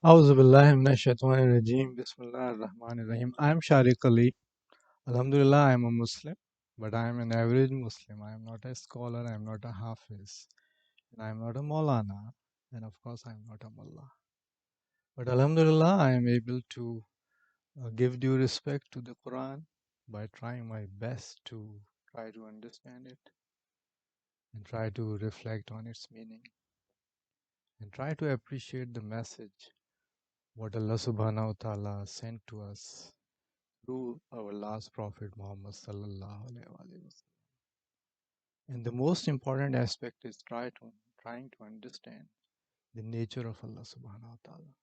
Auzu billahi minash shaitanir rajim. Bismillahir Rahmanir Rahim. I am Sharik Ali. Alhamdulillah, I am a Muslim, but I am an average Muslim. I am not a scholar, I am not a Hafiz, and I am not a Maulana, and of course, I am not a Mulla. But Alhamdulillah, I am able to give due respect to the Quran by trying my best to try to understand it and try to reflect on its meaning and try to appreciate the message what Allah subhanahu wa ta'ala sent to us through our last prophet Muhammad sallallahu alaihi wasallam. And the most important aspect is trying to understand the nature of Allah subhanahu wa ta'ala.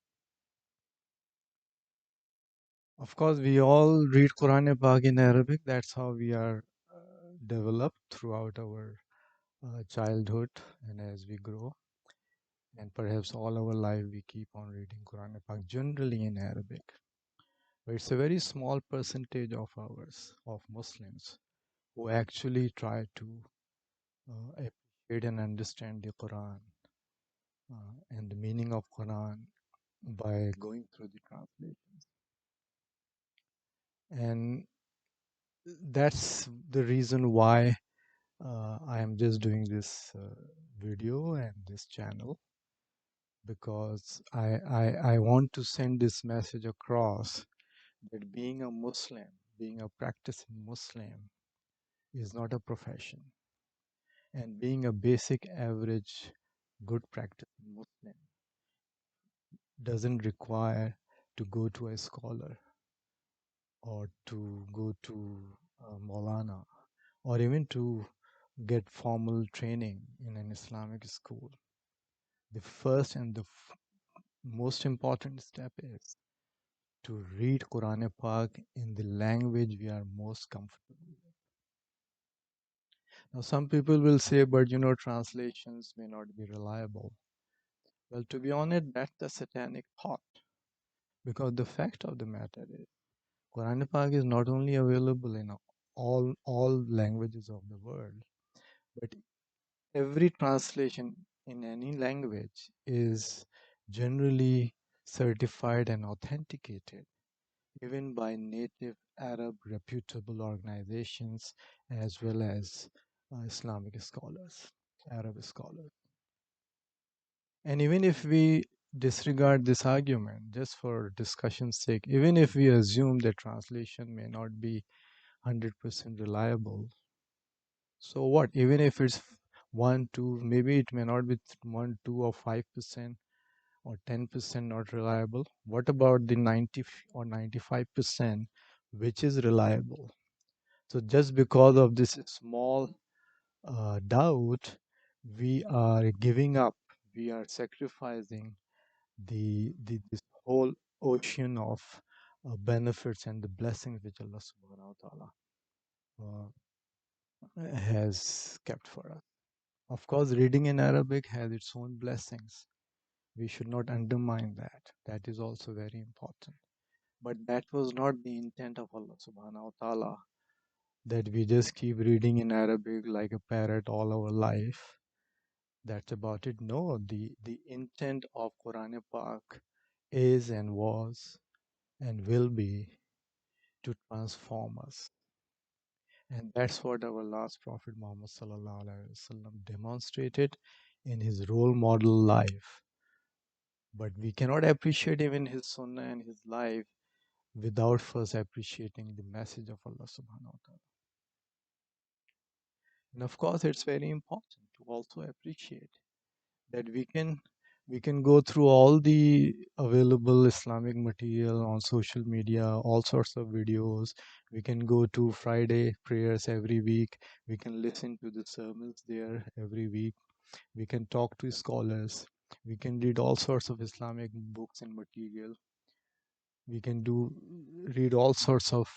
Of course, we all read Quran Pak in Arabic. That's how we are developed throughout our childhood and as we grow. And perhaps all our life we keep on reading Quran Pak generally in Arabic. But it's a very small percentage of ours, of Muslims, who actually try to appreciate and understand the Quran and the meaning of Quran by going through the translations. And that's the reason why I am just doing this video and this channel, because I want to send this message across that being a Muslim, being a practicing Muslim is not a profession. And being a basic average good practicing Muslim doesn't require to go to a scholar or to go to Maulana or even to get formal training in an Islamic school. The first and the most important step is to read Quran Pak in the language we are most comfortable with. Now, some people will say, but translations may not be reliable. Well, to be honest, that's the satanic thought, because the fact of the matter is Quran Pak is not only available in all languages of the world, but every translation in any language is generally certified and authenticated, even by native Arab reputable organizations as well as Islamic scholars, Arab scholars. And even if we disregard this argument, just for discussion's sake, even if we assume that translation may not be 100% reliable, so what? Even if it's 1, 2, maybe it may not be 1, 2, or 5% or 10% not reliable. What about the 90 or 95% which is reliable? So just because of this small doubt, we are giving up, we are sacrificing this whole ocean of benefits and the blessings which Allah subhanahu wa ta'ala has kept for us. Of course, reading in Arabic has its own blessings. We should not undermine that. That is also very important. But that was not the intent of Allah subhanahu wa ta'ala, that we just keep reading in Arabic like a parrot all our life. That's about it. No, the intent of Quran Pak is and was and will be to transform us. And that's what our last Prophet Muhammad sallallahu alaihi wasallam demonstrated in his role model life. But we cannot appreciate even his sunnah and his life without first appreciating the message of Allah subhanahu wa ta'ala. And of course, it's very important to also appreciate that we can go through all the available Islamic material on social media, all sorts of videos. We can go to Friday prayers every week. We can listen to the sermons there every week. We can talk to scholars. We can read all sorts of Islamic books and material. We can read all sorts of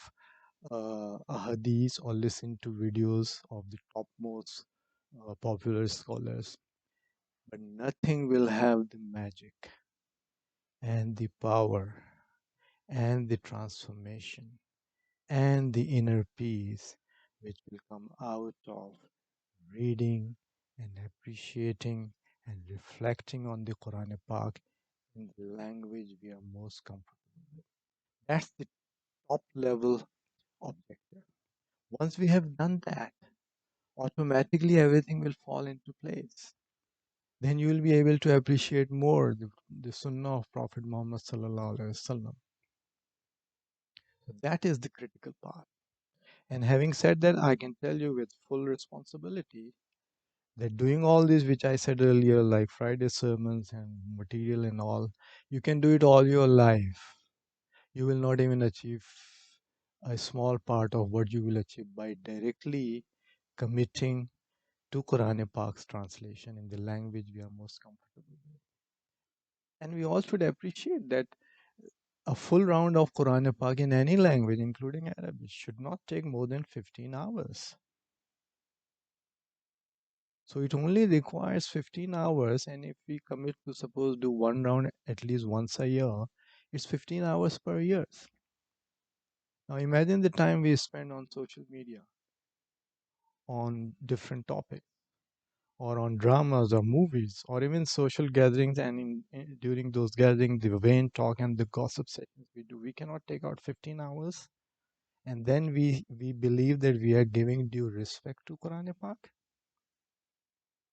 ahadith or listen to videos of the topmost popular scholars. But nothing will have the magic and the power and the transformation and the inner peace which will come out of reading and appreciating and reflecting on the Quran Pak in the language we are most comfortable with. That's the top level objective. Once we have done that, automatically everything will fall into place. Then you will be able to appreciate more the Sunnah of Prophet Muhammad Sallallahu Alaihi Wasallam. So that is the critical part. And having said that, I can tell you with full responsibility that doing all this, which I said earlier, like Friday sermons and material and all, you can do it all your life. You will not even achieve a small part of what you will achieve by directly committing to Quran Pak's translation in the language we are most comfortable with. And we all should appreciate that a full round of Quran Pak in any language, including Arabic, should not take more than 15 hours. So it only requires 15 hours, and if we commit to suppose do one round at least once a year, it's 15 hours per year. Now imagine the time we spend on social media, on different topics, or on dramas or movies, or even social gatherings, and during those gatherings, the vain talk and the gossip sessions we do, we cannot take out 15 hours, and then we believe that we are giving due respect to Quran Pak.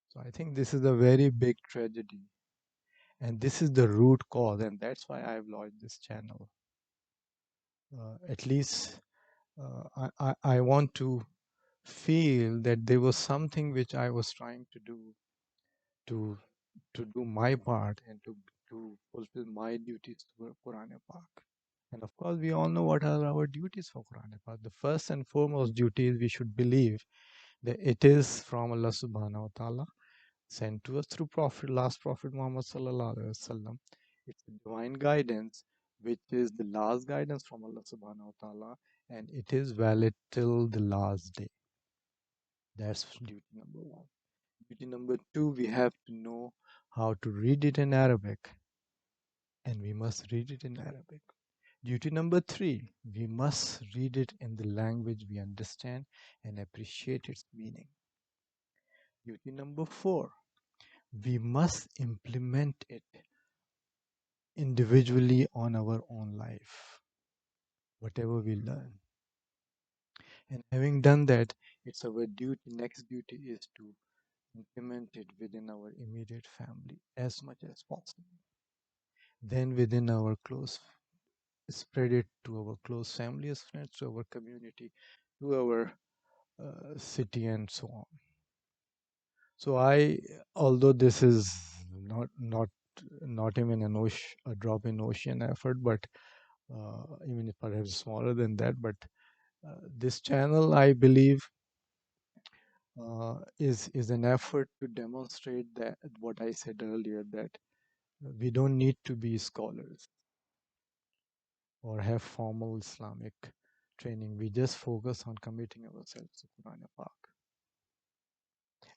So I think this is a very big tragedy. And this is the root cause, and that's why I've launched this channel. At least I want to feel that there was something which I was trying to do to to do my part and to fulfill my duties to Quran Pak. And of course, we all know what are our duties for Quran Pak. The first and foremost duty is we should believe that it is from Allah Subhanahu wa Taala, sent to us through last Prophet Muhammad Sallallahu Alaihi Wasallam. It's a divine guidance, which is the last guidance from Allah Subhanahu wa Taala, and it is valid till the last day. That's duty number one. Duty number two, we have to know how to read it in Arabic, and we must read it in Arabic. Duty number three, we must read it in the language we understand and appreciate its meaning. Duty number four, we must implement it individually on our own life, whatever we learn. And having done that, it's our duty, next duty is to implement it within our immediate family as much as possible. Then within our close, spread it to our close family as friends, to our community, to our city, and so on. So although this is not even a drop in ocean effort, but even if perhaps smaller than that, but this channel, I believe, is an effort to demonstrate that what I said earlier, that we don't need to be scholars or have formal Islamic training. We just focus on committing ourselves to Quran Pak.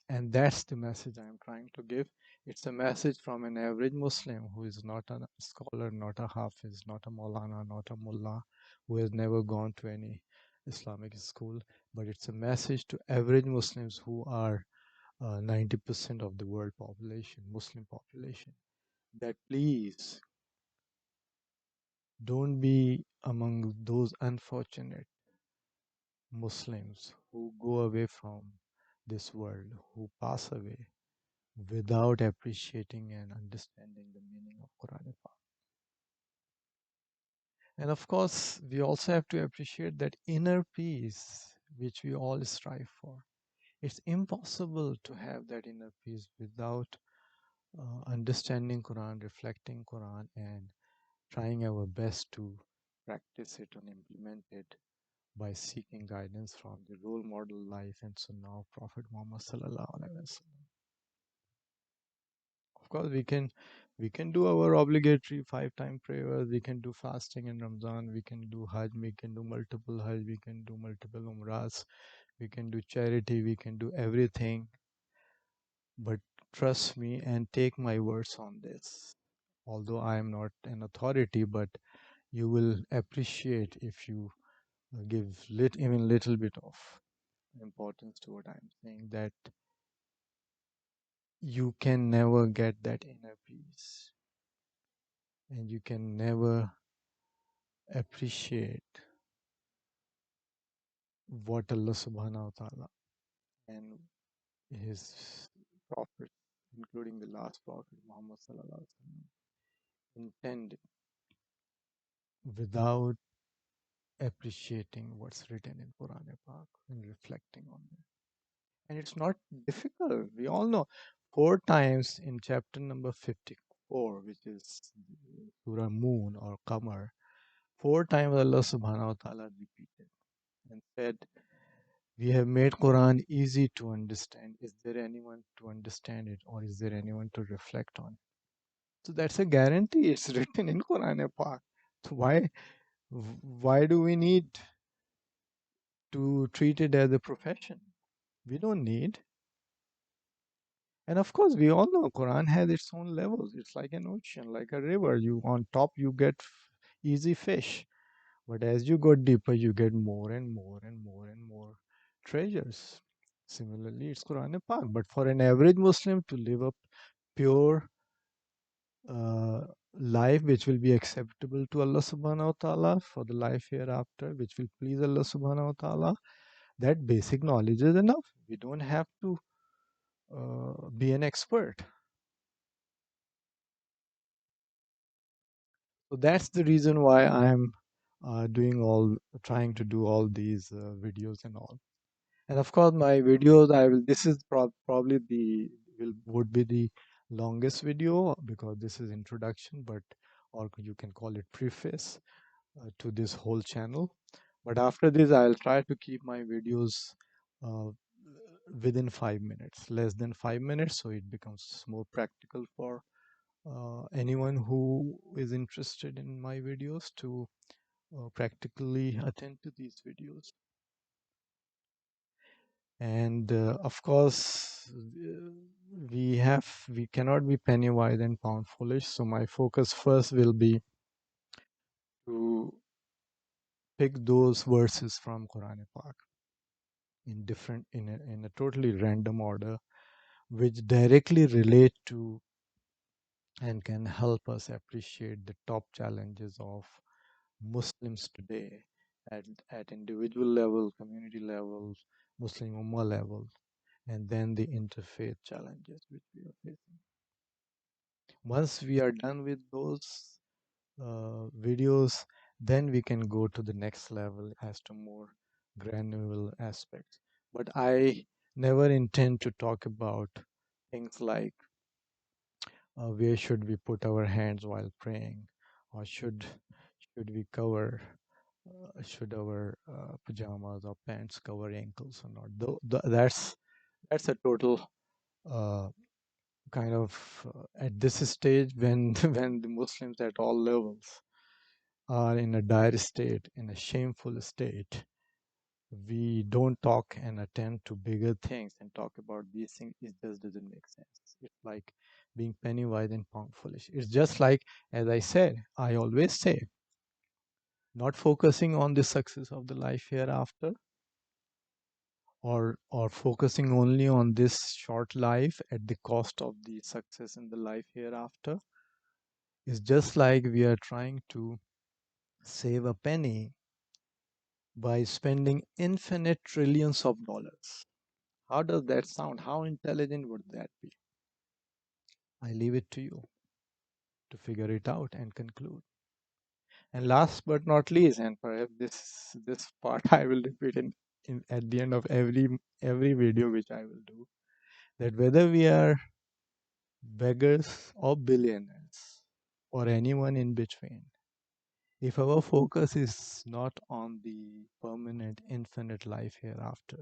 And that's the message I am trying to give. It's a message from an average Muslim who is not a scholar, not a Hafiz, not a Maulana, not a Mulla, who has never gone to any Islamic school. But it's a message to average Muslims who are 90% of the world population, Muslim population, that please don't be among those unfortunate Muslims who go away from this world, who pass away without appreciating and understanding the meaning of Quran. And of course, we also have to appreciate that inner peace which we all strive for. It's impossible to have that inner peace without understanding Quran, reflecting Quran, and trying our best to practice it and implement it by seeking guidance from the role model life and sunnah of Prophet Muhammad Sallallahu Alaihi Wasallam. Of course, we can do our obligatory 5-time prayers. We can do fasting in Ramadan. We can do Hajj. We can do multiple Hajj. We can do multiple Umrahs. We can do charity. We can do everything. But trust me and take my words on this. Although I am not an authority, but you will appreciate if you give even little bit of importance to what I'm saying, that you can never get that inner peace and you can never appreciate what Allah subhanahu wa ta'ala and his prophets, including the last prophet Muhammad sallallahu alaihi wasallam, intended without appreciating what's written in Quran and Pak and reflecting on it. And it's not difficult. We all know four times in chapter number 54, which is Surah Moon or Qamar, four times Allah subhanahu wa ta'ala repeated and said, we have made Quran easy to understand. Is there anyone to understand it, or is there anyone to reflect on? So that's a guarantee. It's written in Quran and Pak. So why do we need to treat it as a profession? We don't need. And of course, we all know Quran has its own levels. It's like an ocean, like a river. You on top, you get easy fish, but as you go deeper, you get more and more and more and more treasures. Similarly, it's Quran and Pak. But for an average Muslim to live a pure uh, life which will be acceptable to Allah subhanahu wa ta'ala for the life hereafter, which will please Allah subhanahu wa ta'ala, that basic knowledge is enough. We don't have to be an expert. So that's the reason why I'm trying to do all these videos and all. And of course, my videos, this is probably would be the longest video because this is introduction, but, or you can call it preface to this whole channel. But after this, I'll try to keep my videos uh, within 5 minutes, less than 5 minutes, so it becomes more practical for anyone who is interested in my videos to practically attend to these videos. And of course, we cannot be penny wise and pound foolish. So my focus first will be to pick those verses from Quran and Pak in a totally random order, which directly relate to and can help us appreciate the top challenges of Muslims today at individual level, community level, Muslim Ummah level, and then the interfaith challenges which we are facing. Once we are done with those videos, then we can go to the next level as to more granular aspects. But I never intend to talk about things like where should we put our hands while praying, or should we cover should our pajamas or pants cover ankles or not. That's a total uh, kind of at this stage when when the Muslims at all levels are in a dire state, in a shameful state, we don't talk and attend to bigger things and talk about these things. It just doesn't make sense. It's like being penny wise and pound foolish. It's just like, as I always say, not focusing on the success of the life hereafter, or focusing only on this short life at the cost of the success in the life hereafter, is just like we are trying to save a penny by spending infinite trillions of dollars. How does that sound? How intelligent would that be? I leave it to you to figure it out and conclude. And last but not least, and perhaps this part I will repeat in at the end of every video which I will do, that whether we are beggars or billionaires or anyone in between, if our focus is not on the permanent infinite life hereafter,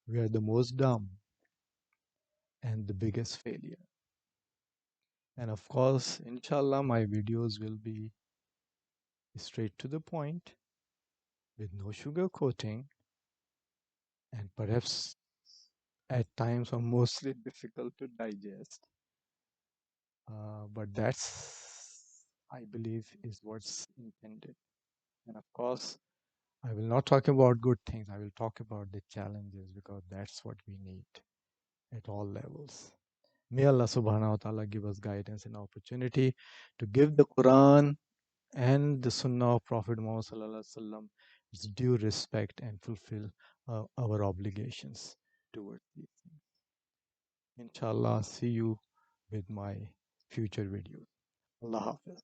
we are the most dumb and the biggest failure. And of course, inshallah, my videos will be straight to the point with no sugar coating, and perhaps at times are mostly difficult to digest. But that's, I believe, is what's intended. And of course, I will not talk about good things. I will talk about the challenges because that's what we need at all levels. May Allah subhanahu wa ta'ala give us guidance and opportunity to give the Quran and the Sunnah of Prophet Muhammad sallallahu alaihi wasallam its due respect and fulfill our obligations towards these things. Inshallah, see you with my future videos. Allah Hafiz.